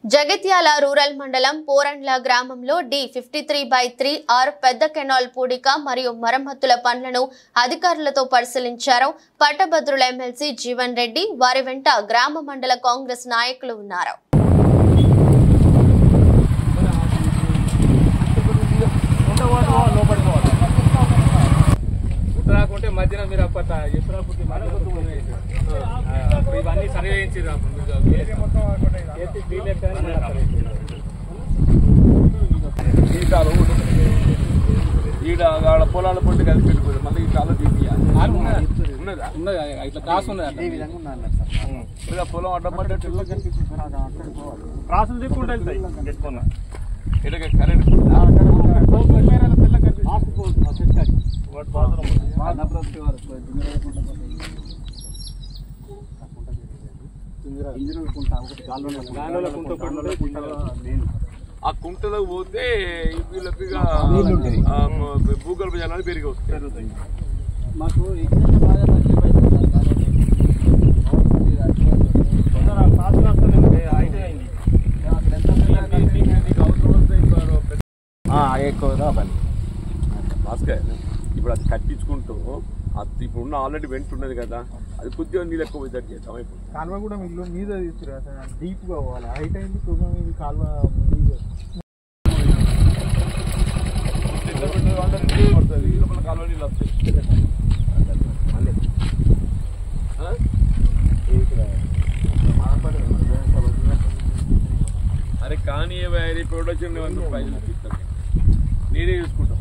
Jagtial rural మండలం పోరండ్ల గ్రామంలో D53/3 are పెద్ద కెనాల్ పూడిక మరియు మరమ్మతుల పనులను అధికారులతో పరిశీలించారు. పట్టభద్రుల ఎమ్మెల్సీ జీవన్ రెడ్డి వారి వెంట గ్రామ మండల కాంగ్రెస్ నాయకులు ఉన్నారు. మధ్యన మీరు ఇవన్నీ సర్వే చేయించారు. ఈడ పొలాల పొండి కలిపి పెట్టుకోండి. మళ్ళీ చాలా ఉన్నదా ఇట్లా కాసు ఉన్నది. పొలం అడ్డపడ్డ రాసులు తీసుకుంటే పెట్టుకున్నా కరెంట్ ఆ కుంటలకు పోతే వీళ్ళకి భూగర్భ జలాలు పెరిగి వస్తాయి. మాకు ఎక్కువ భాస్కర్ ఇప్పుడు అది కట్టించుకుంటూ ఇప్పుడు ఉన్న ఆల్రెడీ వెంట ఉన్నది కదా, అది కొద్దిగా నీళ్ళు ఎక్కువ పోయేటట్టు చేద్దాం. అయిపోయింది. కాలువ కూడా ఇల్లు మీద తీసుకురా డీప్ గా పోవాలి. హైట్ అయింది కాలువ కాలువ నీళ్ళు వస్తాయి. అరే కానీ ప్రొడక్షన్ రూపాయలు నేనే చూసుకుంటాం.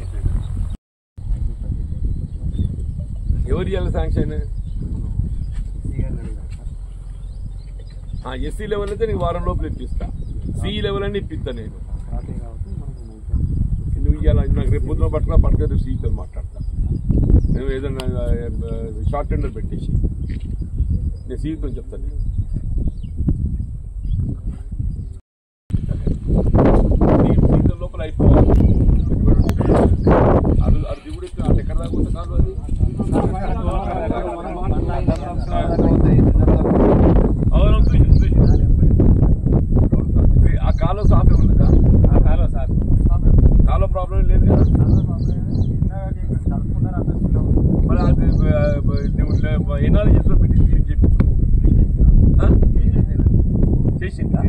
ఎవరు ఇవ్వాలి శాంక్షన్? ఎస్సీ లెవెల్ అయితే నీకు వారం లోపల ఇప్పిస్తా. సిఈ లెవెల్ అని ఇప్పిస్తా నేను. నువ్వు ఇవ్వాలి నాకు రేపు పొద్దున పట్టుకుని సీతో మాట్లాడతా. నువ్వు ఏదైనా షార్ట్ టెండర్ పెట్టేసి నేను సీతో చెప్తాను. సీతో లోపల అయిపోవాలి. అది దిగుడు అది ఎక్కడ దాకా ఉంటే కాదు. అది ఆ కాలువ సాఫీ ఉంది కదా, ఆ కాలువ సాఫీ కాలువ ప్రాబ్లం లేదు కదా. మరి అది ఎనాలజీస్లో పెట్టి చెప్పి చేసిందా?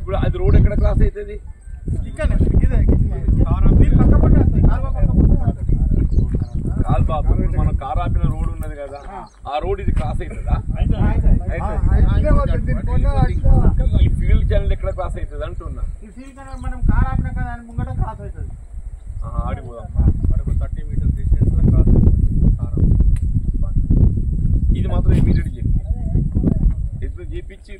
ఇప్పుడు అది రోడ్ ఎక్కడ క్రాస్ అవుతుంది? మన కార్ ఆపిన రోడ్ ఉన్నది కదా, ఆ రోడ్ ఇది క్రాస్ అవుతుందా? ఈ ఫీల్డ్ ఛానల్ ఎక్కడ క్రాస్ అవుతుంది అంటున్నా. ఆడిపోదాం. 30 మీటర్ డిస్టెన్స్ లో క్రాస్ అవుతుంది. ఇది మాత్రం ఇమీడియట్ చెప్పి చేపించి